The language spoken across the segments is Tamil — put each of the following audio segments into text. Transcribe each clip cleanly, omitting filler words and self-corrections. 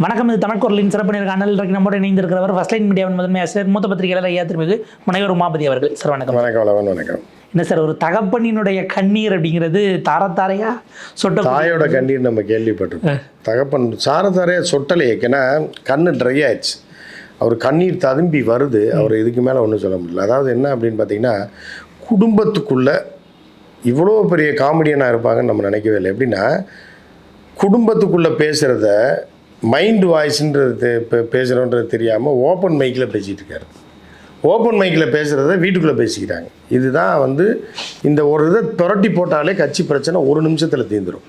வணக்கம். இது தமிழ்குரலின் சிறப்பு நேர்காணல். இன்றைக்கு நம்மோடு இணைந்திருக்கிறவர் ஃபர்ஸ்ட் லைன் மீடியாவின் முதன்மை ஆசிரியர் மூத்த பத்திரிகையாளர் ஐயா திருமிகு முனைவர் உமாபதி அவர்கள். சார் வணக்கம். வணக்கம். என்ன சார், ஒரு தகப்பனினுடைய கண்ணீர் அப்படிங்கிறது தாரத்தாரையா சொட்ட தாயோட கண்ணீர் நம்ம கேள்விப்பட்டிருக்கோம். தகப்பன் சாரத்தாரையா சொட்டலையே, ஏன்னா கண்ணு ட்ரை ஆயிடுச்சு. அவர் கண்ணீர் ததும்பி வருது. அவர் இதுக்கு மேலே ஒன்றும் சொல்ல முடியல. அதாவது என்ன அப்படின்னு பார்த்தீங்கன்னா, குடும்பத்துக்குள்ளே இவ்வளோ பெரிய காமெடியனாக இருப்பாங்கன்னு நம்ம நினைக்கவே இல்லை. எப்படின்னா, குடும்பத்துக்குள்ளே பேசுகிறத மைண்ட் வாய்ஸ்ன்றது பேசுகிறோன்றது தெரியாமல் ஓப்பன் மைக்கில் பேசிகிட்டு இருக்காரு. ஓப்பன் மைக்கில் பேசுகிறத வீட்டுக்குள்ளே பேசிக்கிறாங்க. இதுதான் இந்த ஒரு இதை புரட்டி போட்டாலே கட்சி பிரச்சனை ஒரு நிமிஷத்தில் தீர்ந்துடும்.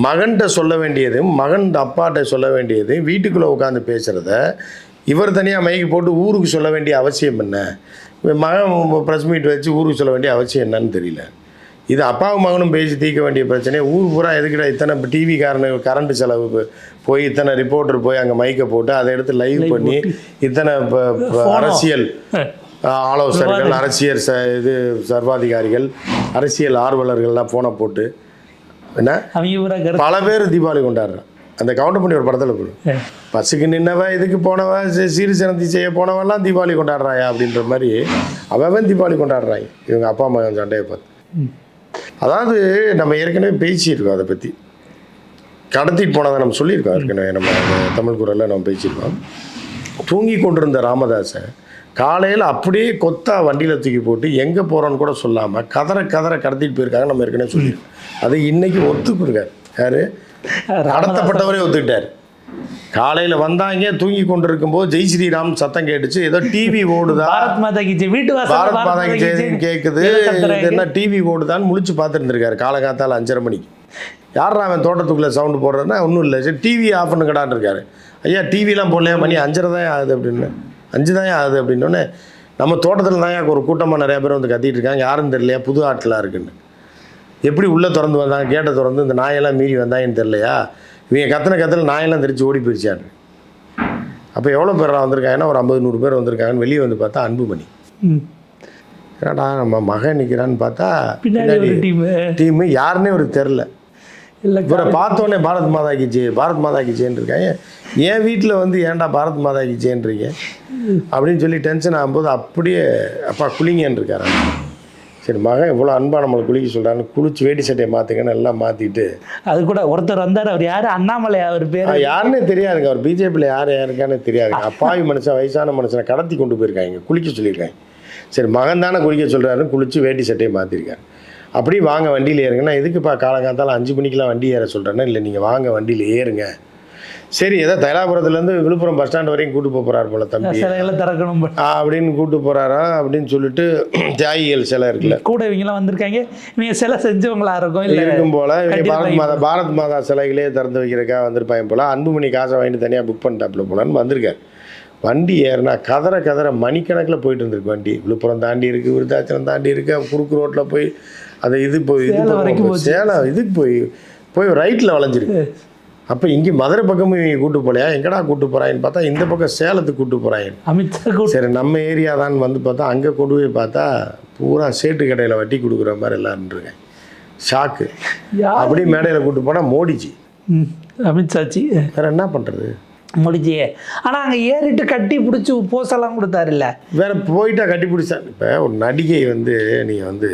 மகன்கிட்ட சொல்ல வேண்டியது, மகன் அப்பாட்ட சொல்ல வேண்டியது, வீட்டுக்குள்ளே உட்காந்து பேசுகிறத இவர் தனியாக மைக்கு போட்டு ஊருக்கு சொல்ல வேண்டிய அவசியம் என்ன? மகன் ப்ரெஸ் மீட் வச்சு ஊருக்கு சொல்ல வேண்டிய அவசியம் என்னன்னு தெரியல. இது அப்பாவும் மகனும் பேசி தீர்க்க வேண்டிய பிரச்சனையே ஊர் பூரா எதுக்கிட்ட இத்தனை டிவி கரண்ட் செலவு போய் இத்தனை ரிப்போர்ட்டர் போய் அங்கே மைக்கை போட்டு அதை எடுத்து லைவ் பண்ணி இத்தனை அரசியல் ஆலோசகர்கள், அரசியல் சர்வாதிகாரிகள், அரசியல் ஆர்வலர்கள்லாம் ஃபோனை போட்டு என்ன பல பேர் தீபாவளி கொண்டாடுறான். அந்த கவுண்டர் பண்ணி ஒரு படத்தில் போடும், பஸ்ஸுக்கு நின்னவன் இதுக்கு போனவன் சீர்சிறந்தி செய்ய போனவன்லாம் தீபாவளி கொண்டாடுறாயா அப்படின்ற மாதிரி அவன் தீபாவளி கொண்டாடுறாங்க இவங்க அப்பா அம்மா சண்டையை பார்த்து. அதாவது நம்ம ஏற்கனவே பேசியிருக்கோம், அதை பற்றி கடத்திட்டு போனதை நம்ம சொல்லியிருக்கோம். ஏற்கனவே நம்ம தமிழ் குரலில் நம்ம பேசியிருக்கோம். தூங்கி கொண்டிருந்த ராமதாஸை காலையில் அப்படியே கொத்தா வண்டியில் தூக்கி போட்டு எங்கே போகிறோன்னு கூட சொல்லாமல் கதற கடத்திட்டு போயிருக்காங்க. நம்ம ஏற்கனவே சொல்லியிருக்கோம். அதை இன்றைக்கி ஒத்துக்கிருக்காரு. யார்? கடத்தப்பட்டவரே ஒத்துக்கிட்டார். காலையில் வந்தாங்க, தூங்கி கொண்டு இருக்கும்போது ஜெய் ஸ்ரீராம் சத்தம் கேட்டுச்சு. ஏதோ டிவி ஓடுதா, பாரத் மாதா கி ஜெய்ன்னு கேட்குது. என்ன டிவி ஓடுதான்னு முழிச்சு பார்த்துருந்துருக்காரு காலகாத்தால் 5:30 மணிக்கு. யாரா அவன் தோட்டத்துக்குள்ளே சவுண்டு போடுறதுன்னா ஒன்றும் இல்லை, சரி டிவி ஆஃப் பண்ணு கடான்னு இருக்காரு. ஐயா டிவிலாம் போடலையா, மணி 5:30 தான் ஆகுது அப்படின்னு, 5 தான் ஆகுது அப்படின்னோடனே நம்ம தோட்டத்தில் தான் ஒரு கூட்டமாக நிறையா பேர் வந்து கத்திட்டு இருக்காங்க, யாருன்னு தெரியலையா, புது ஆட்களாக இருக்குன்னு. எப்படி உள்ளே திறந்து வந்தாங்க, கேட்டை திறந்து இந்த நாயெல்லாம் மீறி வந்தாங்கன்னு தெரியலையா, இவங்க கத்தனை நாயெல்லாம் தெரிச்சு ஓடி போயிடுச்சாரு. அப்போ எவ்வளோ பேர் வந்திருக்காங்கன்னா ஒரு 50-100 பேர் வந்திருக்காங்கன்னு வெளியே வந்து பார்த்தா அன்புமணி. ஏன்னாடா நம்ம மகன் நிற்கிறான்னு பார்த்தா பின்னாடி டீமு யாருன்னே அவருக்கு தெரில. இவரை பார்த்தோன்னே பாரத் மாதா கி ஜெயின்னு இருக்காங்க. என் வீட்டில் ஏன்டா பாரத் மாதா கி ஜெயின்றீங்க அப்படின்னு சொல்லி டென்ஷன் ஆகும்போது அப்படியே அப்பா குளிங்கன்னு இருக்காரு. சரி, மகன் இவ்வளோ அன்பாக நம்மளை குளிக்க சொல்கிறான்னு குளிச்சு வேட்டி சட்டையை மாற்றிக்கன்னு எல்லாம் மாற்றிட்டு, அது கூட ஒருத்தர் வந்தார். அவர் யார்? அண்ணாமலை. அவர் பேர் யாருன்னே தெரியாதுங்க. அவர் பிஜேபியில் யாருக்கானே தெரியாதுங்க. அப்பாவி மனுஷன், வயசான மனுஷனை கடத்தி கொண்டு போயிருக்காங்க, குளிக்க சொல்லியிருக்காங்க. சரி, மகன் தானே குளிக்க சொல்கிறாருன்னு குளிச்சு வேட்டி சட்டையை மாற்றிருக்காரு. அப்படி வாங்க வண்டியில் ஏறுங்கன்னா, எதுக்குப்பா காலங்காத்தால் 5 மணிக்கெலாம் வண்டி ஏற சொல்கிறேன்னா, இல்லை நீங்கள் வாங்க வண்டியில் ஏறுங்க. சரி, ஏதோ தைலாபுரத்துலேருந்து விழுப்புரம் பஸ் ஸ்டாண்ட் வரைக்கும் கூட்டு போகிறாரு போல தம்பி திறக்கணும் அப்படின்னு கூட்டு போகிறாரா அப்படின்னு சொல்லிட்டு தியாகிகள் சிலை இருக்குல்ல, கூட இவங்கெல்லாம் வந்திருக்காங்க, இவங்க சிலை செஞ்சவங்களா இருக்கும் போல. பாரத் மாதா சிலைகளே திறந்து வைக்கிறக்காக வந்திருப்பாங்க போல. அன்புமணி காசை வாங்கிட்டு தனியாக புக் பண்ணிட்டாப்புல போலான்னு வந்திருக்காரு. வண்டி ஏறினா கதற மணிக்கணக்கில் போயிட்டு இருந்திருக்கு வண்டி. விழுப்புரம் தாண்டி இருக்குது, விருத்தாச்சலம் தாண்டி இருக்குது, குறுக்கு ரோட்டில் போய் அதை சேலம் இதுக்கு போய் ரைட்டில் வளைஞ்சிருக்கு. அப்போ இங்கே மதுரை பக்கமும் இவங்க கூட்டு போலையா, எங்கடா கூட்டு போகிறாங்கன்னு பார்த்தா இந்த பக்கம் சேலத்துக்கு கூட்டு போகிறாங்க. அமித்ஷா சரி நம்ம ஏரியா தான் வந்து பார்த்தா அங்கே கொண்டு போய் பார்த்தா பூரா சேட்டு கடையில் வட்டி கொடுக்குற மாதிரி எல்லாரும் இருக்கேன். ஷாக்கு. அப்படி மேடையில் கூட்டு போனால் மோடிஜி, அமித்ஷாச்சி. வேறு என்ன பண்ணுறது மோடிஜியே. ஆனால் அங்கே ஏறிட்டு கட்டி பிடிச்சி போஸெல்லாம் கொடுத்தாரு. இல்லை வேறு போயிட்டா கட்டி பிடிச்சா. இப்போ ஒரு நடிகை நீங்கள்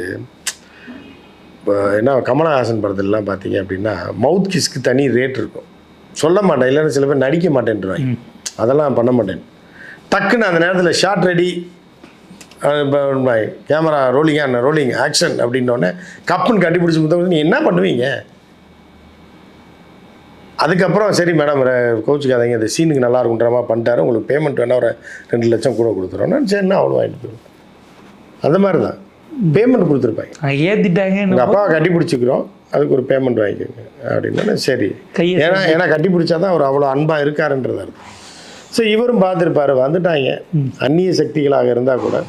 இப்போ என்ன கமலஹாசன் படத்துலலாம் பார்த்தீங்க அப்படின்னா மவுத் கிஸ்க்கு தனி ரேட் இருக்கும். சொல்ல மாட்டேன், இல்லைன்னா சில பேர் நடிக்க மாட்டேன்றாங்க. அதெல்லாம் பண்ண மாட்டேன். டக்குன்னு அந்த நேரத்தில் shot ready, camera rolling action அப்படின்னோடனே கப்புன்னு கட்டி பிடிச்சி முத்தம் நீ என்ன பண்ணுவீங்க? அதுக்கப்புறம் சரி மேடம் கோச்சுக்காதீங்க, இந்த சீனுக்கு நல்லா இருக்குன்றமா பண்ணிட்டாரு, உங்களுக்கு பேமெண்ட் வேணால் ஒரு 2 லட்சம் கூட கொடுத்துருவோன்னா சரிண்ணா அவ்வளோ வாங்கிட்டு போயிடும். அந்த மாதிரி தான் பேமெண்ட் கொடுத்துருப்பாங்க. ஏற்றிட்டாங்க, எங்கள் அப்பாவை கட்டி பிடிச்சிக்கிறோம், அதுக்கு ஒரு பேமெண்ட் வாங்கிக்கோங்க அப்படின்னா சரி. ஏன்னா கட்டி பிடிச்சா தான் அவர் அவ்வளோ அன்பாக இருக்காருன்றது அர்த்தம். ஸோ இவரும் பார்த்துருப்பாரு. வந்துட்டாங்க. அந்நிய சக்திகளாக இருந்தால் கூட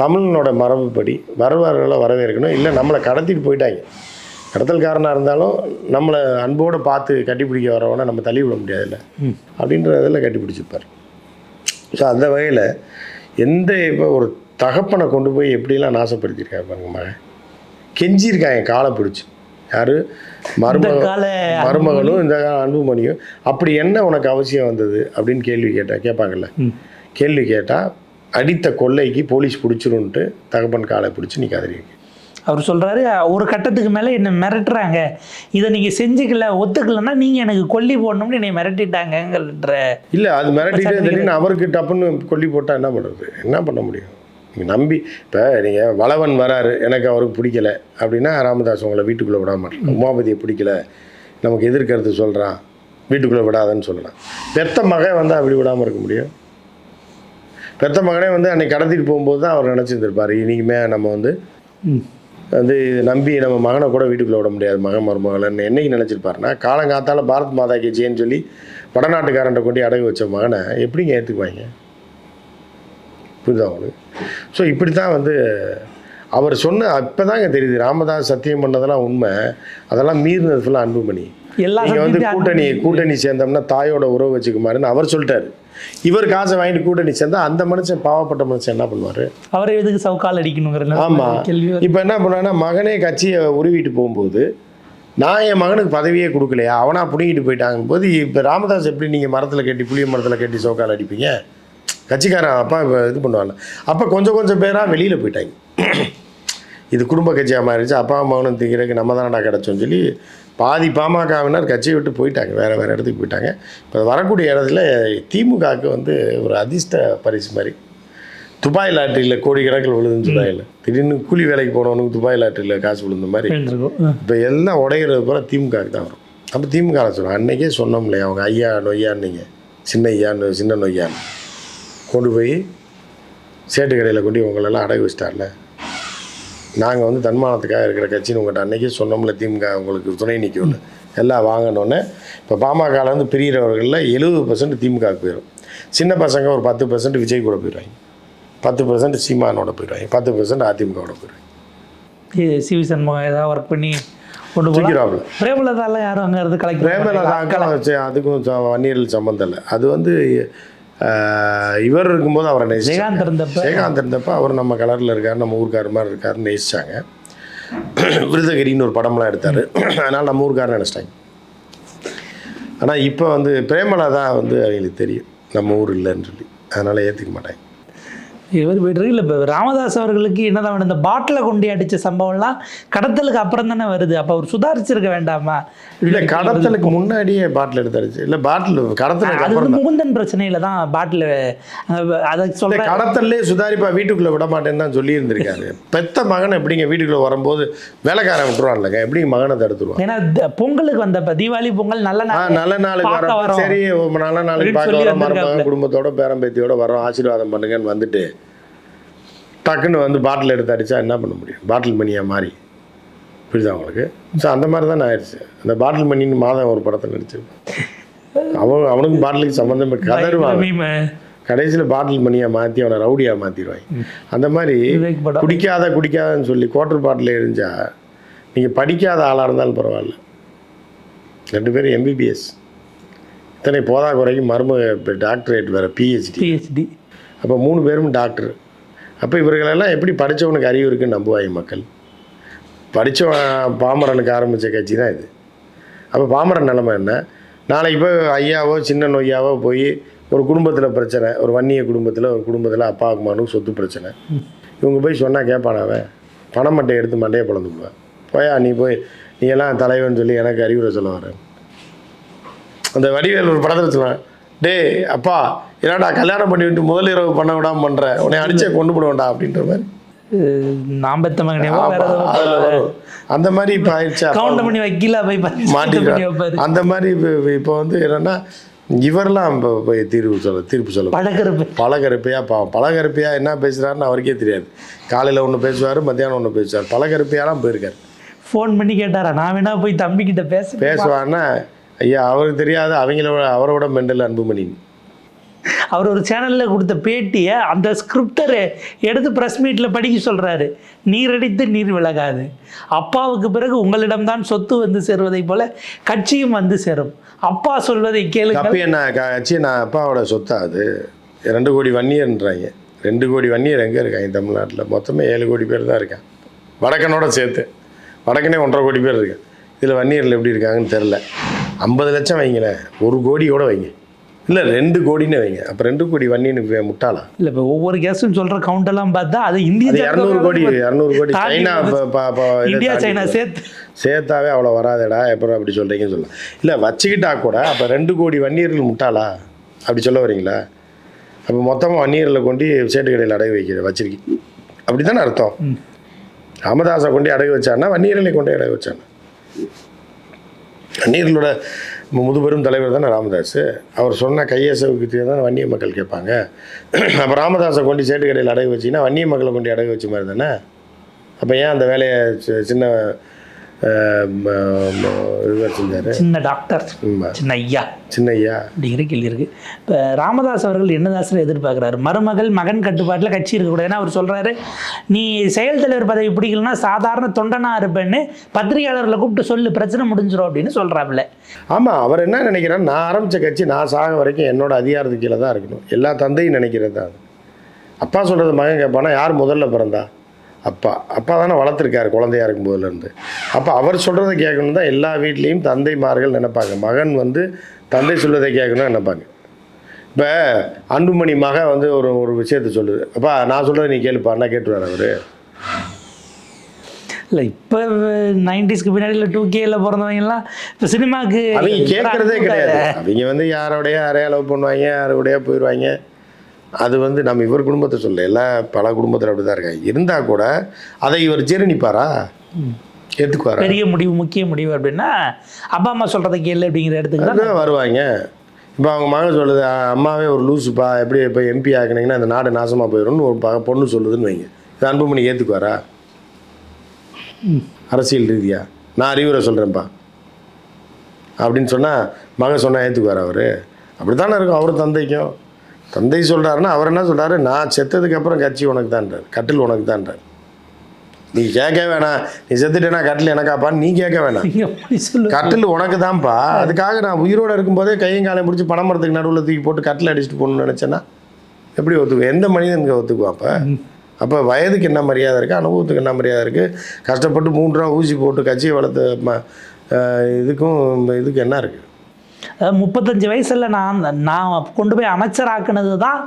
தமிழனோட மரபுப்படி வரலாறுகளை வரவேற்கணும். இல்லை நம்மளை கடத்திட்டு போயிட்டாங்க, கடத்தல்காரனாக இருந்தாலும் நம்மளை அன்போடு பார்த்து கட்டிப்பிடிக்க வரவனை நம்ம தள்ளி விட முடியாதுல்ல அப்படின்றதில் கட்டி பிடிச்சிருப்பார். ஸோ அந்த வகையில் இப்போ ஒரு தகப்பனை கொண்டு போய் எப்படிலாம் நாசப்படுத்தியிருக்காரு பாருங்க. மகன் கெஞ்சியிருக்காங்க காலை பிடிச்சி, யார் மருமகனும் இந்த கால அன்புமணியும். அப்படி என்ன உனக்கு அவசியம் வந்தது அப்படின்னு கேட்பாங்கல்ல. கேள்வி கேட்டால் அடித்த கொள்ளைக்கு போலீஸ் பிடிச்சிருன்ட்டு தகப்பன் காலை பிடிச்சி நீ கதறிங்க. அவர் சொல்கிறாரு, ஒரு கட்டத்துக்கு மேலே என்னை மிரட்டுறாங்க, இதை நீங்கள் செஞ்சுக்கல ஒத்துக்கலன்னா நீங்கள் எனக்கு கொல்லி போடணும்னு என்னை மிரட்டிட்டாங்கன்ற. இல்லை, அது மிரட்டிட்டே திடீர்னு அவருக்கு டப்புன்னு கொல்லி போட்டால் என்ன பண்ணுறது? என்ன பண்ண முடியும்? நீங்கள் நம்பி இப்போ நீங்கள் வளவன் வராரு, எனக்கு அவருக்கு பிடிக்கல அப்படின்னா ராமதாஸ் உங்களை வீட்டுக்குள்ளே விட மாட்டேன். உமாபதியை பிடிக்கல, நமக்கு எதிர்க்கிறது சொல்கிறான், வீட்டுக்குள்ளே விடாதன்னு சொல்லலாம். பெத்த மகன் வந்து அப்படி விடாமல் இருக்க முடியும்? பெத்த மகனே வந்து அன்றைக்கி கடத்திட்டு போகும்போது தான் அவர் நினச்சிருந்துருப்பார், இன்றைக்குமே நம்ம வந்து நம்பி நம்ம மகனை கூட வீட்டுக்குள்ளே விட முடியாது, மகன் மருமகள்னு என்னைக்கு நினச்சிருப்பாருன்னா, காலங்காத்தால் பாரத் மாதா கி ஜெயின்னு சொல்லி வடநாட்டுக்காரன்ட்ட கொண்டு அடகு வச்ச மகனை எப்படிங்க ஏற்றுக்குவாங்க? புரியுதா உங்களுக்கு? ஸோ இப்படி தான் வந்து அவர் சொன்ன அப்போ தாங்க தெரியுது ராமதாஸ் சத்தியம் பண்ணதெல்லாம் உண்மை, அதெல்லாம் மீறினது ஃபுல்லாக அன்புமணி. நீங்கள் வந்து கூட்டணி சேர்ந்தோம்னா தாயோட உறவு வச்சுக்குமாருன்னு அவர் சொல்லிட்டாரு. இவர் காசை வாங்கிட்டு கூட்டணி சேர்ந்தா அந்த மனுஷன், பாவப்பட்ட மனுஷன் என்ன பண்ணுவார்? அவரை எதுக்கு சவுக்கால் அடிக்கணுங்கிற. ஆமாம், இப்போ என்ன பண்ணுவாங்கன்னா, மகனே கட்சியை உருவிட்டு போகும்போது நான் என் மகனுக்கு பதவியே கொடுக்கலையா, அவனா பிடிங்கிட்டு போயிட்டாங்க போது இப்போ ராமதாஸ் எப்படி நீங்கள் மரத்தில் கட்டி புளிய மரத்தில் கட்டி சவுக்கால் அடிப்பீங்க? கட்சிக்காரன் அப்பா இப்போ இது பண்ணுவாங்க. அப்போ கொஞ்சம் பேராக வெளியில் போயிட்டாங்க. இது குடும்ப கட்சியாக மாறிடுச்சு, அப்பா மகனும் திங்கிறதுக்கு நம்ம தானடா கிடச்சோன்னு சொல்லி பாதி பாமகவினர் கட்சியை விட்டு போயிட்டாங்க, வேறு இடத்துக்கு போயிட்டாங்க. இப்போ வரக்கூடிய இடத்துல திமுகவுக்கு வந்து ஒரு அதிர்ஷ்ட பரிசு மாதிரி துபாய் லாட்டரியில் கோடிக்கணக்கில் விழுதுன்னு சொன்னாங்க. திடீர்னு கூலி வேலைக்கு போனவனுக்கு துபாய் லாட்டரியில் காசு விழுந்த மாதிரி இப்போ எல்லாம் உடையிறது போல திமுகவுக்கு தான் வரும். அப்போ திமுக சொல்லுவோம், அன்றைக்கே சொன்னோம் இல்லையா, அவங்க ஐயா நொய்யான்னு சின்ன நொய்யான்னு கொண்டு போய் சேட்டு கடையில் கொண்டு உங்களெல்லாம் அடகு வச்சிட்டார்ல, நாங்கள் வந்து தன்மானத்துக்காக இருக்கிற கட்சின்னு உங்கள்கிட்ட அன்றைக்கி சொன்னோம்ல, திமுக உங்களுக்கு துணை நிற்கும்னு எல்லாம் வாங்கினோன்னே இப்போ பாமகவில் வந்து பிரிகிறவர்களில் 70% திமுகவுக்கு போயிடும். சின்ன பசங்க ஒரு 10% விஜய் கூட போயிடுவாங்க, 10% சீமானோட போயிடுவாங்க, 10% அதிமுகவோட போயிடுவாங்க. சிவி சண்முகம் ஏதாவது ஒர்க் பண்ணி கொண்டு போகிறாப்புல. பிரேமலதாலாம் யாரும் அங்கே இருந்து பிரேமலதா வச்சு அதுக்கும் வன்னியர்கள் சம்மந்தம் இல்லை. அது வந்து இவர் இருக்கும்போது அவரை ஜெயகாந்த் இருந்தப்போ அவர் நம்ம கலரில் இருக்கார், நம்ம ஊருக்கார் மாதிரி இருக்காருன்னு நேசித்தாங்க. விருதகிரின்னு ஒரு படம்லாம் எடுத்தார், அதனால் நம்ம ஊருக்காரன்னு நினச்சிட்டாங்க. ஆனால் இப்போ வந்து பிரேமலதா வந்து அவங்களுக்கு தெரியும் நம்ம ஊர் இல்லைன்னு சொல்லி, அதனால் ஏற்றுக்க மாட்டாங்க. இவர் போய்ட்டு இல்லை. இப்போ ராமதாஸ் அவர்களுக்கு என்னதான் வேணும், இந்த பாட்டிலை கொண்டு அடித்த சம்பவம்லாம் கடத்தலுக்கு அப்புறம் தானே வருது. அப்போ அவர் சுதாரிச்சிருக்க வேண்டாமா? இல்லை, கடத்தலுக்கு முன்னாடியே பாட்டில் எடுத்தாச்சு. இல்லை, பாட்டில் கடத்தலுக்கு அது வந்து முகுந்தன் பிரச்சனையில் தான் பாட்டில் அதை சொல்ல கடத்தல்லே சுதாரிப்பா வீட்டுக்குள்ளே விட மாட்டேன்னு தான் சொல்லியிருந்திருக்காரு. பெத்த மகனை எப்படிங்க வீட்டுக்குள்ளே வரும்போது வேலைக்காரன் விட்டுருவான்லங்க, எப்படி மகனை தடுத்துருவான்? ஏன்னா பொங்கலுக்கு வந்தப்போ தீபாவளி பொங்கல் நல்ல நாளுக்கு வர, சரி நல்ல நாளுக்கு பார்க்க வரோம், மருமகன் குடும்பத்தோட பேரம்பேத்தியோட வரோம், ஆசீர்வாதம் பண்ணுங்கன்னு வந்துட்டு டக்குன்னு வந்து பாட்டில் எடுத்து அடித்தா என்ன பண்ண முடியும்? பாட்டில் மணியாக மாறி புரியுதா அவங்களுக்கு? ஸோ அந்த மாதிரி தான் ஆயிடுச்சு. அந்த பாட்டில் மணின்னு மாதம் ஒரு படத்தை நடிச்சு அவனுக்கு பாட்டிலுக்கு சம்மந்தம் கதருவாங்க, கடைசியில் பாட்டில் மணியாக மாற்றி அவனை ரவுடியாக மாற்றிடுவாங்க. அந்த மாதிரி குடிக்காதன்னு சொல்லி குவார்டர் பாட்டில் எரிஞ்சா நீங்கள் படிக்காத ஆளாக இருந்தாலும் பரவாயில்ல. 2 பேரும் MBBS, இத்தனை போதா குறைக்கும் மருமக டாக்டரேட் வேறு PhD. அப்போ 3 பேரும் டாக்டர். அப்போ இவர்களெல்லாம் எப்படி படித்தவனுக்கு அறிவு இருக்குன்னு நம்புவாங்க மக்கள்? படித்தவன் பாமரனுக்கு ஆரம்பித்த கட்சி தான் இது. அப்போ பாமரன் நிலைமை என்ன? நாளைக்கு போய் ஐயாவோ சின்ன நொய்யாவோ போய் ஒரு குடும்பத்தில் பிரச்சனை, ஒரு வன்னிய குடும்பத்தில் அப்பாவுக்கு மனுக்கு சொத்து பிரச்சனை, இவங்க போய் சொன்னால் கேட்பானாவே? பணம் மட்டை எடுத்து மண்டையை பிளந்து போவேன். போயா நீ எல்லாம் தலைவன் சொல்லி எனக்கு அறிவுரை சொல்ல வரேன். அந்த வடிவேல் ஒரு படத்தில் சொல்லுவேன், டே அப்பா என்னடா கல்யாணம் பண்ணிவிட்டு முதல் இரவு பண்ண விடாமல் பண்ணுற, உன்னை அடிச்சே கொண்டு போடுவேன்டா அப்படின்ற மாதிரி அந்த மாதிரி இப்போ ஆயிடுச்சா மாட்டிக்கிறார். அந்த மாதிரி இப்போ வந்து என்னென்னா இவரெல்லாம் போய் தீர்ப்பு சொல்ல பலகருப்பையாக பாவம். பலகருப்பையாக என்ன பேசுகிறாருன்னு அவருக்கே தெரியாது. காலையில் ஒன்று பேசுவார், மத்தியானம் ஒன்று பேசுவார். பலகருப்பையாலாம் போயிருக்கார். ஃபோன் பண்ணி கேட்டாரா, நான் வேணா போய் தம்பிக்கிட்ட பேசுவார்னா ஐயா அவருக்கு தெரியாது, அவரோட மெண்டல் அன்புமணி. அவர் ஒரு சேனலில் கொடுத்த பேட்டியை அந்த ஸ்கிரிப்டரை எடுத்து ப்ரெஸ் மீட்டில் படிக்க சொல்கிறாரு. நீர் அடித்து நீர் விலகாது, அப்பாவுக்கு பிறகு உங்களிடம்தான் சொத்து வந்து சேருவதை போல கட்சியும் வந்து சேரும், அப்பா சொல்வதை கேளுங்க. அப்போ என்ன கட்சி நான் அப்பாவோட சொத்தா? அது 2 கோடி வன்னியர்ன்றாங்க. 2 கோடி வன்னியர் எங்கே இருக்காங்க தமிழ்நாட்டில்? மொத்தமே 7 கோடி பேர் தான் இருக்கான், வடக்கனோட சேர்த்து. வடக்கனே 1.5 கோடி பேர் இருக்கேன். இதில் வன்னியர்கள் எப்படி இருக்காங்கன்னு தெரில. 50 லட்சம் வைங்களேன், 1 கோடியோட வைங்க, இல்லை 2 கோடின்னு வைங்க. அப்போ 2 கோடி வன்னியனுக்கு முட்டாளா? இல்லை இப்போ ஒவ்வொரு கேஸ்டும் சொல்கிற கவுண்டெல்லாம் பார்த்தா அது இந்தியா 200 கோடி 200 கோடி சைனா இந்தியா சைனா சேர்த்தாவே அவ்வளோ வராதேடா, எப்போ அப்படி சொல்கிறீங்கன்னு சொல்லலாம். இல்லை வச்சுக்கிட்டா கூட அப்போ 2 கோடி வன்னியர்கள் முட்டாளா அப்படி சொல்ல வரீங்களா? அப்போ மொத்தமாக வன்னியர்களை கொண்டு சேட்டு கடையில் அடகு வச்சிருக்கீங்க அப்படி தானே அர்த்தம். ராமதாஸை கொண்டு அடகு வச்சான்னா வன்னியர்களை கொண்டு அடகு வச்சானா? வன்னியர்களோட முதுபெரும் தலைவர் தானே ராமதாஸ். அவர் சொன்ன கையசவுக்கு தான் வன்னிய மக்கள் கேட்பாங்க. அப்போ ராமதாஸை கொண்டு சேட்டு கடையில் அடகு வச்சிங்கன்னா வன்னிய மக்களை கொண்டு அடகு வச்ச மாதிரி தானே. அப்போ ஏன் அந்த வேலையை சின்ன இதுவாக செஞ்சார்? சின்ன டாக்டர், சின்ன ஐயா அப்படிங்கிற கேள்வி இருக்குது. இப்போ ராமதாஸ் அவர்கள் என்னதாசரை எதிர்பார்க்குறாரு? மருமகள் மகன் கட்டுப்பாட்டில் கட்சி இருக்கக்கூடாது. ஏன்னா அவர் சொல்கிறாரு, நீ செயல் தலைவர் பதவி பிடிக்கலன்னா சாதாரண தொண்டனாக இருப்பேன்னு பத்திரிகையாளர்களை கூப்பிட்டு சொல்லு, பிரச்சனை முடிஞ்சிடும் அப்படின்னு சொல்கிறாப்புல. ஆமாம், அவர் என்ன நினைக்கிறார், நான் ஆரம்பித்த கட்சி நான் சாக வரைக்கும் என்னோட அதிகாரத்துக்கு கீழே தான் இருக்கணும். எல்லா தந்தையும் நினைக்கிறது தான். அப்பா சொல்கிறது மகன் கேட்பானா? யார் முதல்ல பிறந்தா? அப்பா தானே வளர்த்துருக்காரு குழந்தையா இருக்கும் போதுலேருந்து. அப்போ அவர் சொல்கிறத கேட்கணும் தான் எல்லா வீட்லேயும் தந்தைமார்கள் நினைப்பாங்க. மகன் தந்தை சொல்வதை கேட்கணும்னு நினைப்பாங்க. இப்போ அன்புமணி மகன் ஒரு விஷயத்த சொல்லுது, அப்பா நான் சொல்கிறத நீ கேளுப்பான்னா கேட்டுருவார் அவர். இல்லை இப்போ 90ஸ்க்கு பின்னாடி இல்லை 2Kல பிறந்தவங்கலாம் இப்போ சினிமாவுக்கு அவங்க கேட்குறதே கிடையாது. அவங்க யாரையா லவ் பண்ணுவாங்க, யாரோடையா போயிடுவாங்க. அது நம்ம இவர் குடும்பத்தை சொல்ல, எல்லாம் பல குடும்பத்தில் அப்படி தான் இருக்காங்க. இருந்தால் கூட அதை இவர் ஜீரணிப்பாரா, ஏற்றுக்குவாரா? பெரிய முடிவு, முக்கிய முடிவு அப்படின்னா அப்பா அம்மா சொல்கிறத கேளு அப்படிங்கிற இடத்துக்கு தான் வருவாங்க. இப்போ அவங்க மகன் சொல்லுது, அம்மாவே ஒரு லூசுப்பா, எப்படி இப்போ MP ஆக்குனீங்கன்னா அந்த நாடு நாசமாக போயிடும்னு ஒரு பொண்ணு சொல்லுதுன்னு வைங்க. இது அன்புமணி ஏற்றுக்குவாரா? அரசியல் ரீதியாக நான் அறிவுரை சொல்கிறேன்ப்பா அப்படின்னு சொன்னால் மகன் சொன்னால் ஏற்றுக்குவார் அவர்? அப்படி தானே இருக்கும். அவர் தந்தை சொல்கிறாருன்னா அவர் என்ன சொல்கிறாரு, நான் செத்ததுக்கப்புறம் கட்சி உனக்கு தான்றார், கட்டில் உனக்கு தான்றார். நீ கேட்க வேணாம், நீ செத்துட்டேன்னா கட்டில் எனக்காப்பான்னு நீ கேட்க வேணாம், கட்டில் உனக்கு தான்ப்பா. அதுக்காக நான் உயிரோடு இருக்கும்போதே கையும் காலையும் பிடிச்சி பனைமரத்துக்கு நடுவில் தூக்கி போட்டு கட்டில் அடிச்சுட்டு போகணுன்னு நினச்சேன்னா எப்படி ஒத்துக்குவேன்? எந்த மனிதனுக்கு ஒத்துக்குவான்? அப்போ வயதுக்கு என்ன மரியாதை இருக்குது, அனுபவத்துக்கு என்ன மரியாதை இருக்குது? கஷ்டப்பட்டு 3 ரூபா ஊசி போட்டு கட்சியை வளர்த்து இதுக்கு என்ன இருக்குது? அதாவது 35 வயசில் நான் கொண்டு போய் அமைச்சராக்குனது தான்,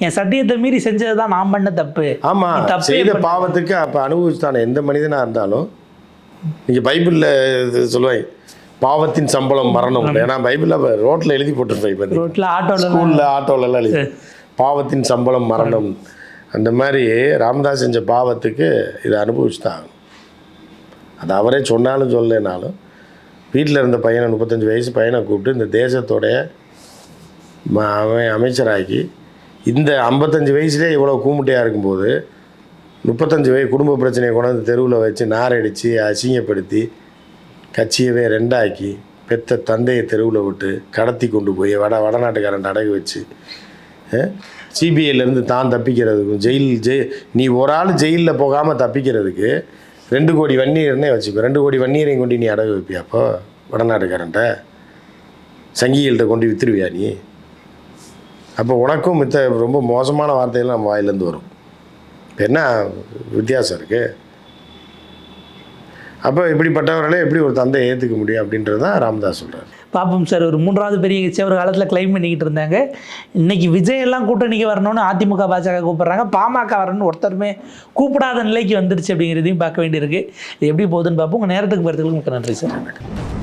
என் சத்தியத்தை மீறி செஞ்சது தான் நான் பண்ண தப்பு. ஆமாம், செய்த பாவத்துக்கு அப்போ அனுபவிச்சுதானே எந்த மனிதனாக இருந்தாலும். நீங்கள் பைபிளில் சொல்லுவாங்க பாவத்தின் சம்பளம் மரணம். ஏன்னா பைபிளில் ரோட்டில் எழுதி போட்டுருப்பேன், ரோட்டில் ஆட்டோவில் ஸ்கூலில் ஆட்டோலலாம் எழுதி பாவத்தின் சம்பளம் மரணம். அந்த மாதிரி ராமதாஸ் செஞ்ச பாவத்துக்கு இதை அனுபவிச்சு தான் ஆகணும். அது அவரே சொன்னாலும் சொல்லலைனாலும் வீட்டில் இருந்த பையனை 35 வயசு பையனை கூப்பிட்டு இந்த தேசத்தோடைய அமைச்சராக்கி இந்த 55 வயசுலேயே இவ்வளோ கூமுட்டையாக இருக்கும்போது 35 வயசு குடும்ப பிரச்சனையை கொண்டாந்து தெருவில் வச்சு நாரடித்து அசிங்கப்படுத்தி கட்சியவே 2ஆக்கி பெத்த தந்தையை தெருவில் விட்டு கடத்தி கொண்டு போய் வடநாட்டுக்காரன் அடகு வச்சு சிபிஐலேருந்து தான் தப்பிக்கிறதுக்கும் நீ ஒரு ஆள் ஜெயிலில் போகாமல் தப்பிக்கிறதுக்கு 2 கோடி வன்னியர்னே வச்சுக்கோ. 2 கோடி வன்னியரையும் கொண்டு நீ அடகு வைப்பியா? அப்போ வடநாட்டுக்காரன்ட்ட சங்கிகள்கிட்ட கொண்டு விற்றுருவியா நீ? அப்போ உனக்கும் ரொம்ப மோசமான வார்த்தைகள் நம்ம வாயிலேருந்து வரும். இப்போ என்ன வித்தியாசம் இருக்குது? அப்போ இப்படிப்பட்டவர்களே எப்படி ஒரு தந்தையை ஏற்றுக்க முடியும் அப்படின்றது தான் ராமதாஸ் சொல்கிறார். பாப்போம் சார், ஒரு 3வது பெரிய கட்சி ஒரு காலத்தில் கிளைம் பண்ணிக்கிட்டு இருந்தாங்க. இன்றைக்கி விஜய் எல்லாம் கூட்டணிக்கு வரணும்னு அதிமுக பாஜக கூப்பிட்றாங்க, பாமக வரணும்னு ஒருத்தருமே கூப்பிடாத நிலைக்கு வந்துடுச்சு அப்படிங்கிறதையும் பார்க்க வேண்டியிருக்கு. இது எப்படி போகுதுன்னு பார்ப்போம். உங்கள் நேரத்துக்கு வரதுக்கு மிக்க நன்றி சார்.